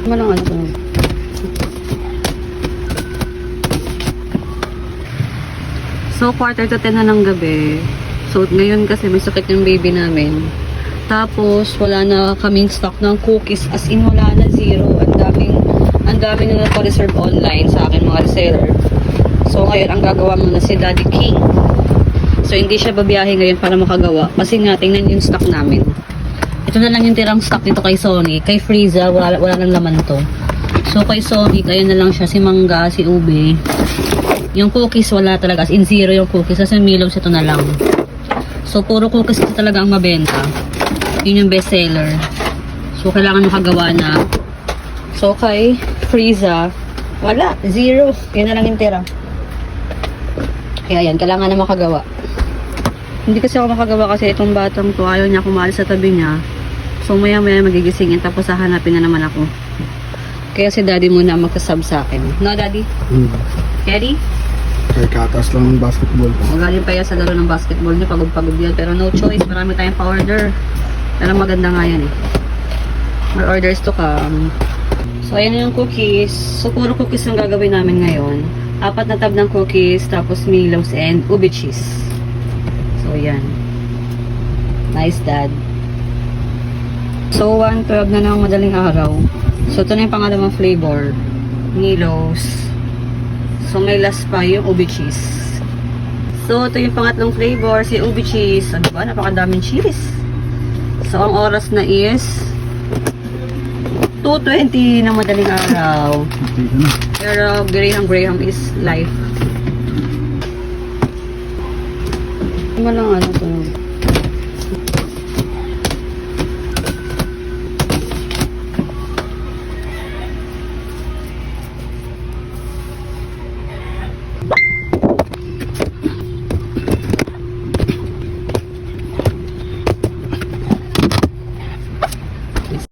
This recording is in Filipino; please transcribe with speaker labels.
Speaker 1: Walang ano to. So, 9:45 na ng gabi. So, ngayon kasi may sakit yung baby namin. Tapos, wala na kaming stock ng cookies. As in, wala na, zero. Ang daming na napa-reserve online sa akin, mga reseller. So, ngayon, ang gagawa muna si Daddy King. So, hindi siya babiyahe ngayon para makagawa. Kasi nga, tingnan yung stock namin. Ito na lang yung tirang stock dito kay Sony. Kay Frieza, wala nang laman to. So, kay Sony, kaya na lang siya. Si Mangga, si Ube. Yung cookies, wala talaga. As in, zero yung cookies. Kasi Milos, ito na lang. So, puro cookies ito talaga ang mabenta. Yun yung bestseller. So, kailangan makagawa na. So, kay Frieza, wala. Zero. Yun na lang yung tira. Kaya yan, kailangan na makagawa. Hindi kasi ako makagawa kasi itong batang to, ayaw niya kumalis sa tabi niya. So, maya-maya magigisingin. Tapos, hahanapin na naman ako. Kaya si Daddy muna magkasub sa akin. No, Daddy? Ready?
Speaker 2: Kaya katas lang ng basketball.
Speaker 1: Magaling pa yan sa laro ng basketball niya. Pagod-pagod yan. Pero no choice. Marami tayong pa-order. Pero maganda nga yan eh. May orders to come. So, ayan na yung cookies. So, puro cookies ang gagawin namin ngayon. 4 na tab ng cookies. Tapos Milos and ube cheese. So, ayan. Nice, Dad. So, 1:12 na ng madaling araw. So, ito na yung pangalawang flavor. Milos. So, may last pa yung ube cheese. So, ito yung pangatlong flavor, si ube cheese. Ano ba? Napakadaming cheese. So, ang oras na is 2:20 na madaling araw. Pero, Graham is life. Ano lang ano to?